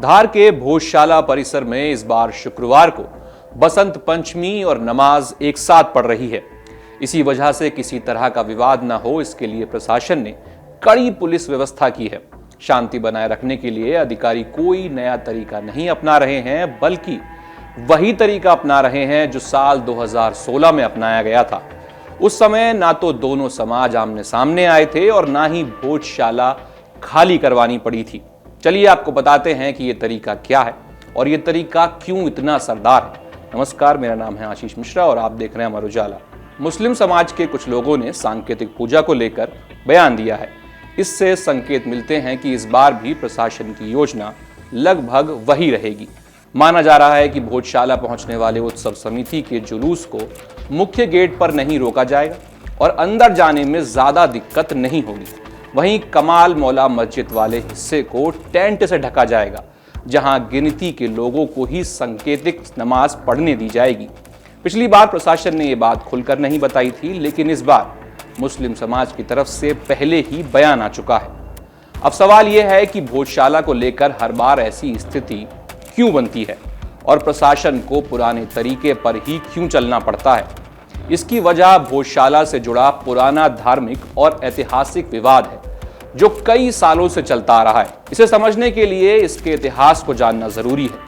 धार के भोजशाला परिसर में इस बार शुक्रवार को बसंत पंचमी और नमाज एक साथ पड़ रही है। इसी वजह से किसी तरह का विवाद न हो, इसके लिए प्रशासन ने कड़ी पुलिस व्यवस्था की है। शांति बनाए रखने के लिए अधिकारी कोई नया तरीका नहीं अपना रहे हैं, बल्कि वही तरीका अपना रहे हैं जो साल 2016 में अपनाया गया था। उस समय ना तो दोनों समाज आमने सामने आए थे और ना ही भोजशाला खाली करवानी पड़ी थी। चलिए आपको बताते हैं कि यह तरीका क्या है और यह तरीका क्यों इतना असरदार है। नमस्कार, मेरा नाम है आशीष मिश्रा और आप देख रहे हैं अमर उजाला। मुस्लिम समाज के कुछ लोगों ने सांकेतिक पूजा को लेकर बयान दिया है। इससे संकेत मिलते हैं कि इस बार भी प्रशासन की योजना लगभग वही रहेगी। माना जा रहा है कि भोजशाला पहुंचने वाले उत्सव समिति के जुलूस को मुख्य गेट पर नहीं रोका जाएगा और अंदर जाने में ज्यादा दिक्कत नहीं होगी। वहीं कमाल मौला मस्जिद वाले हिस्से को टेंट से ढका जाएगा, जहां गिनती के लोगों को ही सांकेतिक नमाज पढ़ने दी जाएगी। पिछली बार प्रशासन ने यह बात खुलकर नहीं बताई थी, लेकिन इस बार मुस्लिम समाज की तरफ से पहले ही बयान आ चुका है। अब सवाल यह है कि भोजशाला को लेकर हर बार ऐसी स्थिति क्यों बनती है और प्रशासन को पुराने तरीके पर ही क्यों चलना पड़ता है। इसकी वजह भोजशाला से जुड़ा पुराना धार्मिक और ऐतिहासिक विवाद है, जो कई सालों से चलता आ रहा है। इसे समझने के लिए इसके इतिहास को जानना जरूरी है।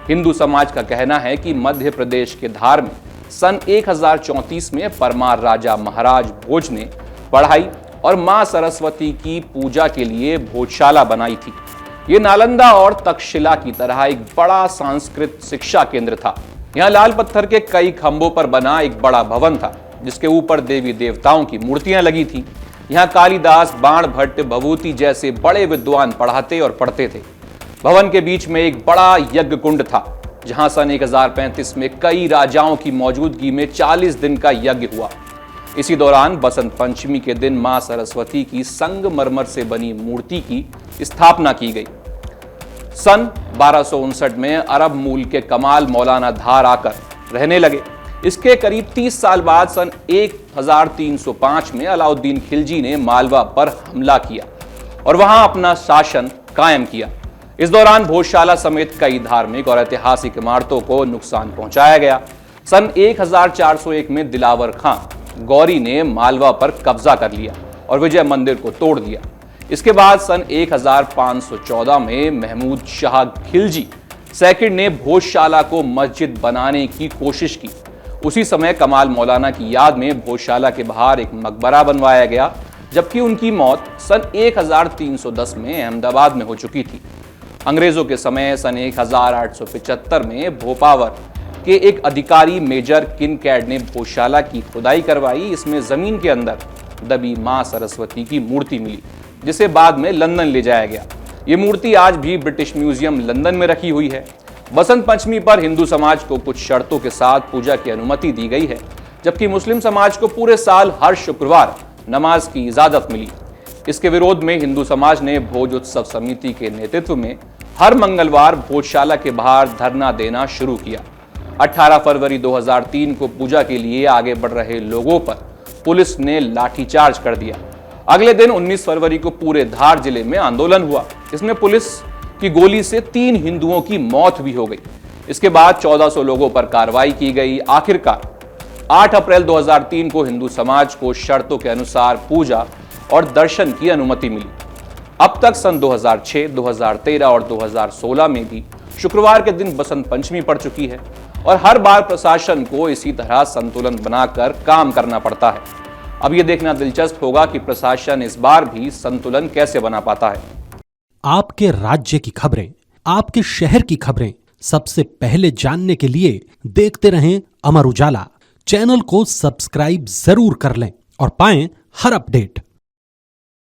हिंदू समाज का कहना है कि मध्य प्रदेश के धार में सन 1034 में परमार राजा महाराज भोज ने पढ़ाई और मां सरस्वती की पूजा के लिए भोजशाला बनाई थी। ये नालंदा और तक्षशिला की तरह एक बड़ा संस्कृत शिक्षा केंद्र था। यहाँ लाल पत्थर के कई खंभों पर बना एक बड़ा भवन था, जिसके ऊपर देवी देवताओं की मूर्तियां लगी थी। यहाँ कालिदास, बाण भट्ट, भभूति जैसे बड़े विद्वान पढ़ाते और पढ़ते थे। भवन के बीच में एक बड़ा यज्ञ कुंड था, जहां सन 1035 में कई राजाओं की मौजूदगी में 40 दिन का यज्ञ हुआ। इसी दौरान बसंत पंचमी के दिन मां सरस्वती की संगमरमर से बनी मूर्ति की स्थापना की गई। सन 1259 में अरब मूल के कमाल मौलाना धार आकर रहने लगे। इसके करीब 30 साल बाद सन 1305 में अलाउद्दीन खिलजी ने मालवा पर हमला किया और वहां अपना शासन कायम किया। इस दौरान भोजशाला समेत कई धार्मिक और ऐतिहासिक इमारतों को नुकसान पहुंचाया गया। सन 1401 में दिलावर खां गौरी ने मालवा पर कब्जा कर लिया और विजय मंदिर को तोड़ दिया। इसके बाद सन 1514 में महमूद शाह खिलजी सेकंड ने भोजशाला को मस्जिद बनाने की कोशिश की। उसी समय कमाल मौलाना की याद में भोजशाला के बाहर एक मकबरा बनवाया गया, जबकि उनकी मौत सन 1310 में अहमदाबाद में हो चुकी थी। अंग्रेजों के समय सन 1875 में भोपावर के एक अधिकारी मेजर किनकैड ने भोजशाला की खुदाई करवाई। इसमें जमीन के अंदर दबी मां सरस्वती की मूर्ति मिली, जिसे बाद में लंदन ले जाया गया। ये मूर्ति आज भी ब्रिटिश म्यूजियम लंदन में रखी हुई है। बसंत पंचमी पर हिंदू समाज को कुछ शर्तों के साथ पूजा की अनुमति दी गई है, जबकि मुस्लिम समाज को पूरे साल हर शुक्रवार नमाज की इजाजत मिली। इसके विरोध में हिंदू समाज ने भोज उत्सव समिति के नेतृत्व में हर मंगलवार भोजशाला के बाहर धरना देना शुरू किया। 18 फरवरी 2003 को पूजा के लिए आगे बढ़ रहे लोगों पर पुलिस ने लाठीचार्ज कर दिया। अगले दिन 19 फरवरी को पूरे धार जिले में आंदोलन हुआ। इसमें पुलिस की गोली से 3 हिंदुओं की मौत भी हो गई। इसके बाद 1400 लोगों पर कार्रवाई की गई। आखिरकार 8 अप्रैल 2003 को हिंदू समाज को शर्तों के अनुसार पूजा और दर्शन की अनुमति मिली। अब तक सन 2006, 2013 और 2016 में भी शुक्रवार के दिन बसंत पंचमी पड़ चुकी है और हर बार प्रशासन को इसी तरह संतुलन बनाकर काम करना पड़ता है। अब यह देखना दिलचस्प होगा कि प्रशासन इस बार भी संतुलन कैसे बना पाता है। आपके राज्य की खबरें, आपके शहर की खबरें सबसे पहले जानने के लिए देखते रहें अमर उजाला। चैनल को सब्सक्राइब जरूर कर लें और पाएं हर अपडेट।